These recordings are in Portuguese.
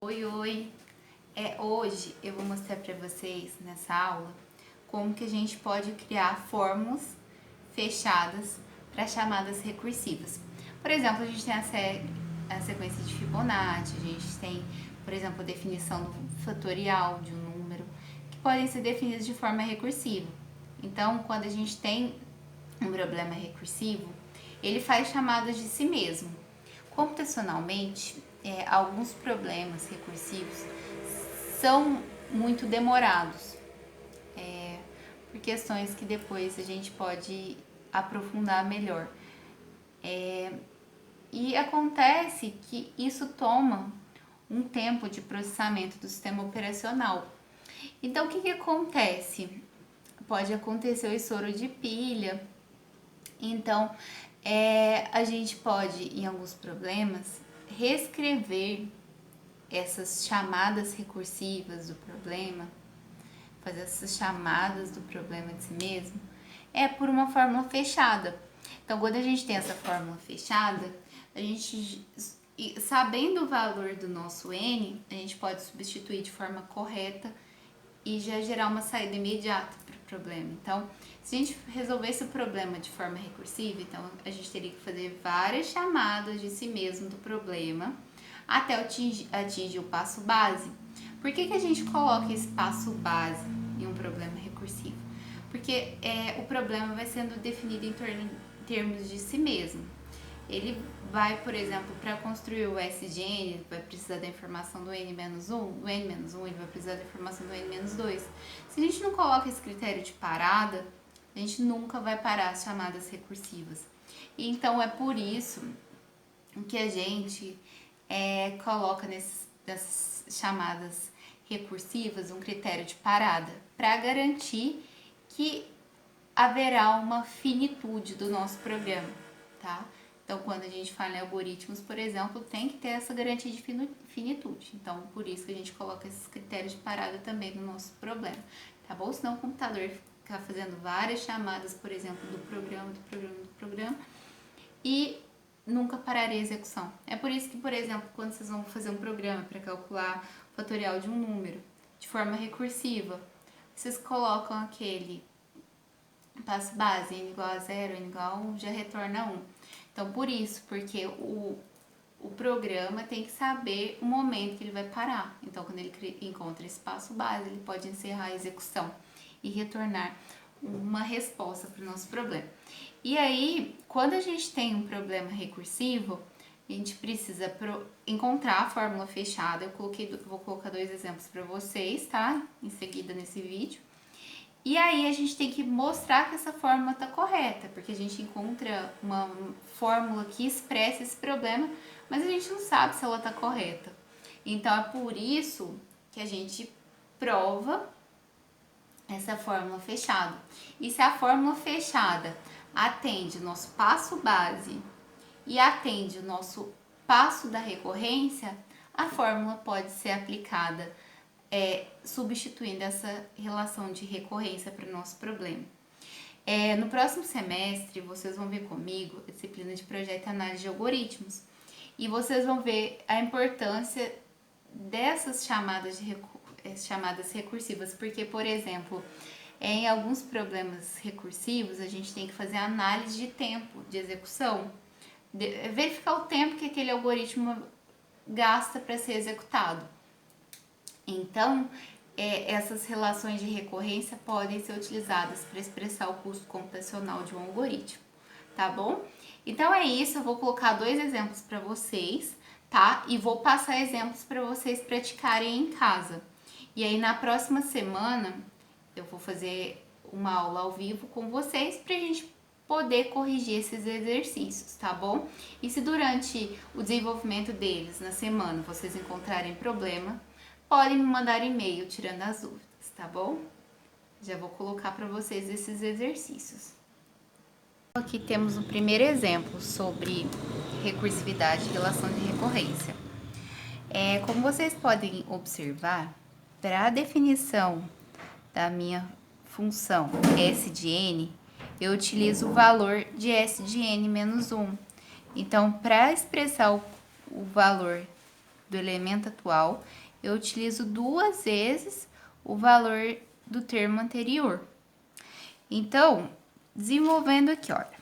Oi! Hoje eu vou mostrar para vocês nessa aula como que a gente pode criar fórmulas fechadas para chamadas recursivas. Por exemplo, a gente tem a sequência de Fibonacci, a gente tem, por exemplo, a definição do fatorial de um número, que podem ser definidos de forma recursiva. Então, quando a gente tem um problema recursivo, ele faz chamadas de si mesmo. Computacionalmente, alguns problemas recursivos são muito demorados, por questões que depois a gente pode aprofundar melhor. E acontece que isso toma um tempo de processamento do sistema operacional. Então, o que acontece? Pode acontecer o estouro de pilha. Então, a gente pode, em alguns problemas, reescrever essas chamadas recursivas do problema, fazer essas chamadas do problema de si mesmo, por uma fórmula fechada. Então, quando a gente tem essa fórmula fechada, a gente, sabendo o valor do nosso n, a gente pode substituir de forma correta e já gerar uma saída imediata para o problema. Então, se a gente resolvesse o problema de forma recursiva, então a gente teria que fazer várias chamadas de si mesmo do problema até atingir o passo base. Por que a gente coloca esse passo base em um problema recursivo? Porque o problema vai sendo definido em termos de si mesmo. Ele vai, por exemplo, para construir o S de n, vai precisar da informação do n-1, do n-1 ele vai precisar da informação do n-2. Se a gente não coloca esse critério de parada, a gente nunca vai parar as chamadas recursivas. E então é por isso que a gente coloca nessas chamadas recursivas um critério de parada, para garantir que haverá uma finitude do nosso programa, tá? Então, quando a gente fala em algoritmos, por exemplo, tem que ter essa garantia de finitude. Então, por isso que a gente coloca esses critérios de parada também no nosso problema, tá bom? Senão o computador fica fazendo várias chamadas, por exemplo, do programa, e nunca pararia a execução. É por isso que, por exemplo, quando vocês vão fazer um programa para calcular o fatorial de um número de forma recursiva, vocês colocam aquele passo base, n igual a 0, n igual a 1, já retorna 1. Então, por isso, porque o programa tem que saber o momento que ele vai parar. Então, quando ele encontra esse passo base, ele pode encerrar a execução e retornar uma resposta para o nosso problema. E aí, quando a gente tem um problema recursivo, a gente precisa encontrar a fórmula fechada. Vou colocar dois exemplos para vocês, tá? Em seguida nesse vídeo. E aí a gente tem que mostrar que essa fórmula está correta, porque a gente encontra uma fórmula que expressa esse problema, mas a gente não sabe se ela está correta. Então é por isso que a gente prova essa fórmula fechada. E se a fórmula fechada atende o nosso passo base e atende o nosso passo da recorrência, a fórmula pode ser aplicada substituindo essa relação de recorrência para o nosso problema. No próximo semestre, vocês vão ver comigo a disciplina de projeto e análise de algoritmos, e vocês vão ver a importância dessas chamadas recursivas, porque, por exemplo, em alguns problemas recursivos, a gente tem que fazer análise de tempo de execução, verificar o tempo que aquele algoritmo gasta para ser executado. Então, essas relações de recorrência podem ser utilizadas para expressar o custo computacional de um algoritmo, tá bom? Então é isso, eu vou colocar dois exemplos para vocês, tá? E vou passar exemplos para vocês praticarem em casa. E aí na próxima semana eu vou fazer uma aula ao vivo com vocês para a gente poder corrigir esses exercícios, tá bom? E se durante o desenvolvimento deles na semana vocês encontrarem problema, podem me mandar e-mail tirando as dúvidas, tá bom? Já vou colocar para vocês esses exercícios. Aqui temos o primeiro exemplo sobre recursividade e relação de recorrência. Como vocês podem observar, para a definição da minha função S de n, eu utilizo o valor de S de n menos 1. Então, para expressar o valor do elemento atual, eu utilizo 2 vezes o valor do termo anterior. Então, desenvolvendo aqui, olha.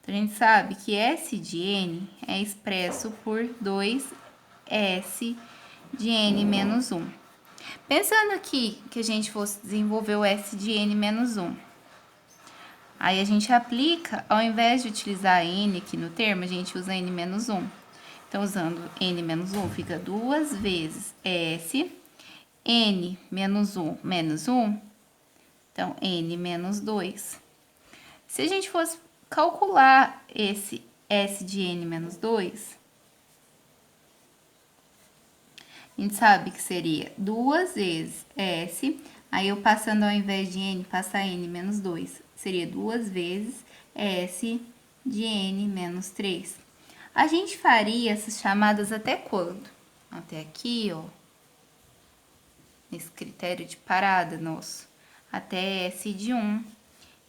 Então, a gente sabe que S de N é expresso por 2S de N menos 1. Pensando aqui que a gente fosse desenvolver o S de N menos 1. Aí, a gente aplica, ao invés de utilizar N aqui no termo, a gente usa N menos 1. Então, usando N menos 1, fica 2 vezes S, N menos 1 menos 1, então, N menos 2. Se a gente fosse calcular esse S de N menos 2, a gente sabe que seria 2 vezes S, aí eu passando ao invés de N, passar N menos 2, seria 2 vezes S de N menos 3. A gente faria essas chamadas até quando? Até aqui, ó, nesse critério de parada nosso, até S de 1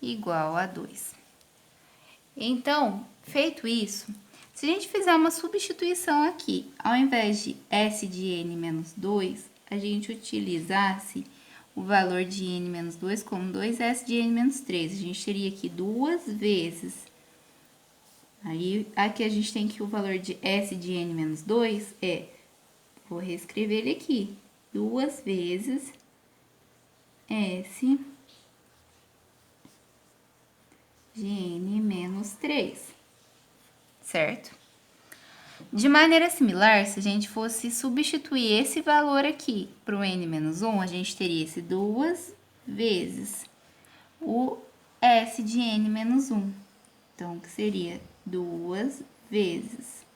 igual a 2. Então, feito isso, se a gente fizer uma substituição aqui, ao invés de S de N menos 2, a gente utilizasse o valor de N menos 2 como 2S de N menos 3. A gente teria aqui 2 vezes. Aí, aqui a gente tem que o valor de S de N menos 2 é, vou reescrever ele aqui, 2 vezes S de N menos 3, certo? De maneira similar, se a gente fosse substituir esse valor aqui para o N menos 1, a gente teria esse 2 vezes o S de N menos 1. Então, que seria 2 vezes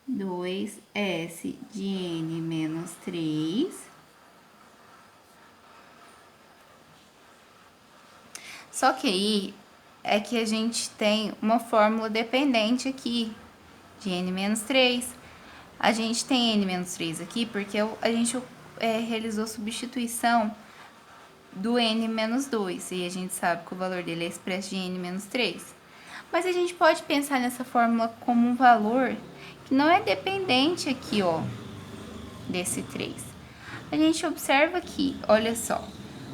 2S de N menos 3. Só que aí é que a gente tem uma fórmula dependente aqui, de N menos 3. A gente tem N menos 3 aqui porque a gente realizou substituição do N menos 2. E a gente sabe que o valor dele é expresso de N menos 3. Mas a gente pode pensar nessa fórmula como um valor que não é dependente aqui, ó, desse 3. A gente observa aqui, olha só.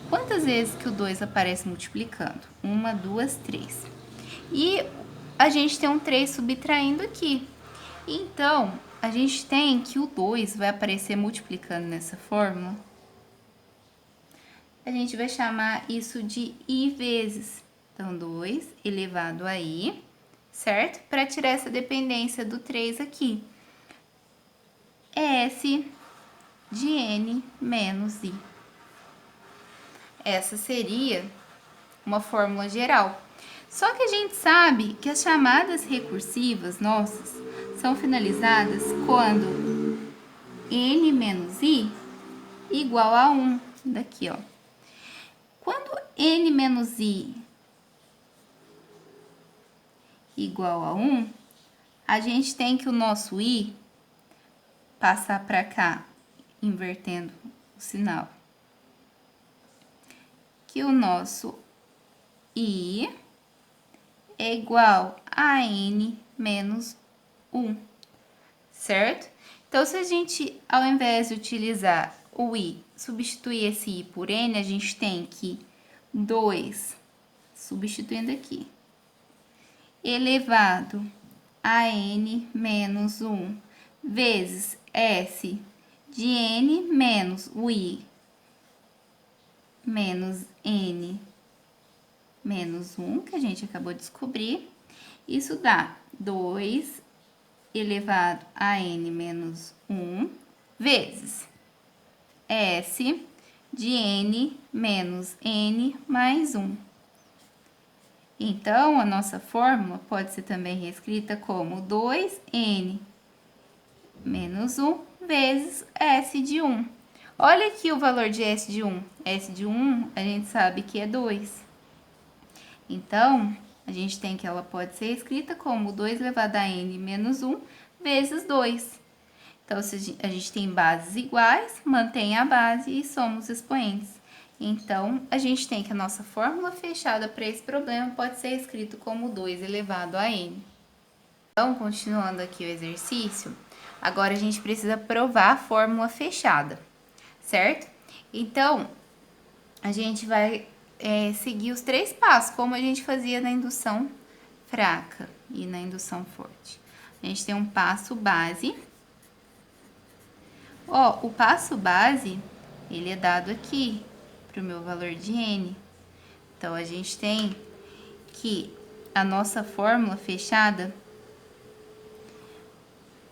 Quantas vezes que o 2 aparece multiplicando? 1, 2, 3. E a gente tem um 3 subtraindo aqui. Então, a gente tem que o 2 vai aparecer multiplicando nessa fórmula. A gente vai chamar isso de I vezes. Então, 2 elevado a I, certo? Para tirar essa dependência do 3 aqui. S de N menos I. Essa seria uma fórmula geral. Só que a gente sabe que as chamadas recursivas nossas são finalizadas quando N menos I igual a 1. Daqui, ó. Quando N menos I igual a 1, a gente tem que o nosso I passar para cá, invertendo o sinal. Que o nosso I é igual a N menos 1, certo? Então, se a gente, ao invés de utilizar o I, substituir esse I por N, a gente tem que 2, substituindo aqui, elevado a N menos 1, vezes S de N menos o I menos N menos 1, que a gente acabou de descobrir. Isso dá 2 elevado a N menos 1 vezes S de N menos N mais 1. Então, a nossa fórmula pode ser também reescrita como 2N menos 1 vezes S de 1. Olha aqui o valor de S de 1. S de 1, a gente sabe que é 2. Então, a gente tem que ela pode ser escrita como 2 elevado a N menos 1 vezes 2. Então, se a gente tem bases iguais, mantém a base e somos expoentes. Então, a gente tem que a nossa fórmula fechada para esse problema pode ser escrito como 2 elevado a N. Então, continuando aqui o exercício, Agora a gente precisa provar a fórmula fechada, certo? Então, a gente vai seguir os 3 passos, como a gente fazia na indução fraca e na indução forte. A gente tem um passo base. Ó, o passo base, ele é dado aqui, para o meu valor de N. Então, a gente tem que a nossa fórmula fechada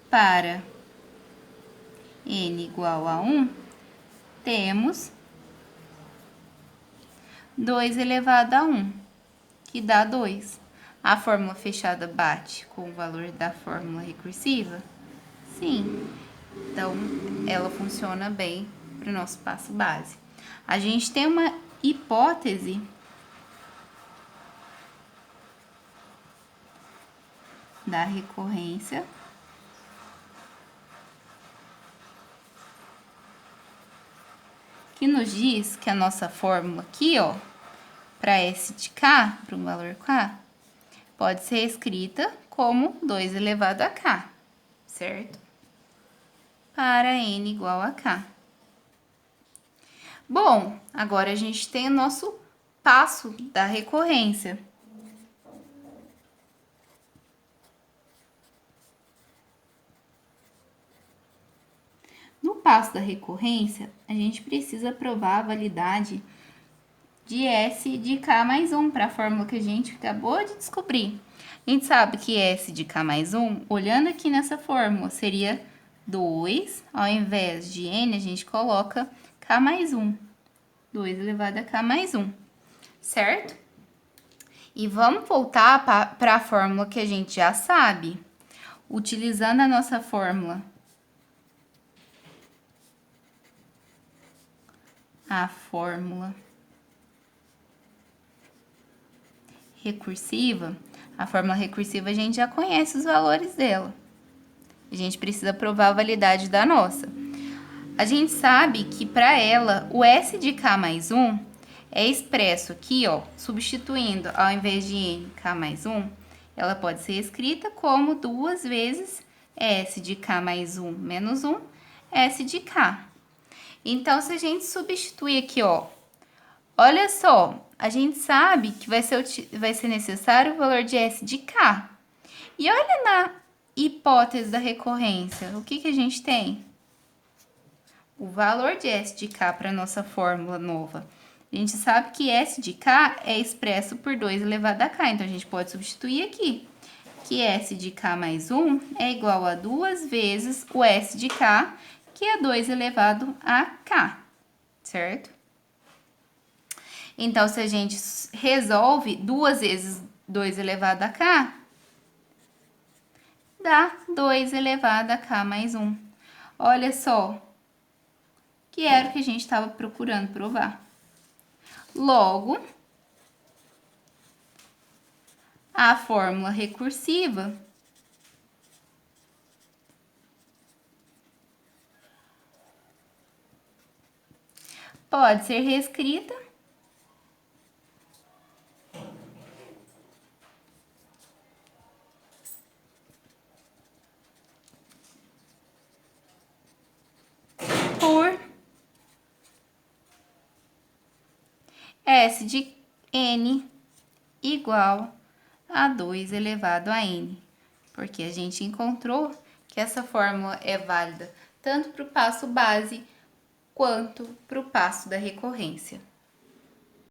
para N igual a 1, temos 2 elevado a 1, que dá 2. A fórmula fechada bate com o valor da fórmula recursiva? Sim. Então, ela funciona bem para o nosso passo base. A gente tem uma hipótese da recorrência que nos diz que a nossa fórmula aqui, ó, para S de K, para um valor K, pode ser escrita como 2 elevado a K, certo? Para N igual a K. Bom, agora a gente tem o nosso passo da recorrência. No passo da recorrência, a gente precisa provar a validade de S de K mais 1 para a fórmula que a gente acabou de descobrir. A gente sabe que S de K mais 1, olhando aqui nessa fórmula, seria 2, ao invés de N, a gente coloca K mais 1. 2 elevado a K mais 1, certo? E vamos voltar para a fórmula que a gente já sabe. Utilizando a nossa fórmula, a fórmula recursiva, a fórmula recursiva a gente já conhece os valores dela. A gente precisa provar a validade da nossa. A gente sabe que para ela, o S de K mais 1 é expresso aqui, ó, substituindo ao invés de N, K mais 1, ela pode ser escrita como 2 vezes S de K mais 1 menos 1, S de K. Então, se a gente substituir aqui, ó, olha só, a gente sabe que vai ser necessário o valor de S de K. E olha na hipótese da recorrência, o que a gente tem? O valor de S de K para a nossa fórmula nova. A gente sabe que S de K é expresso por 2 elevado a K, então a gente pode substituir aqui. Que S de K mais 1 é igual a 2 vezes o S de K, que é 2 elevado a K, certo? Então, se a gente resolve 2 vezes 2 elevado a K, dá 2 elevado a K mais 1. Olha só, que era o que a gente estava procurando provar. Logo, a fórmula recursiva pode ser reescrita por S de N igual a 2 elevado a N, porque a gente encontrou que essa fórmula é válida tanto para o passo base quanto para o passo da recorrência.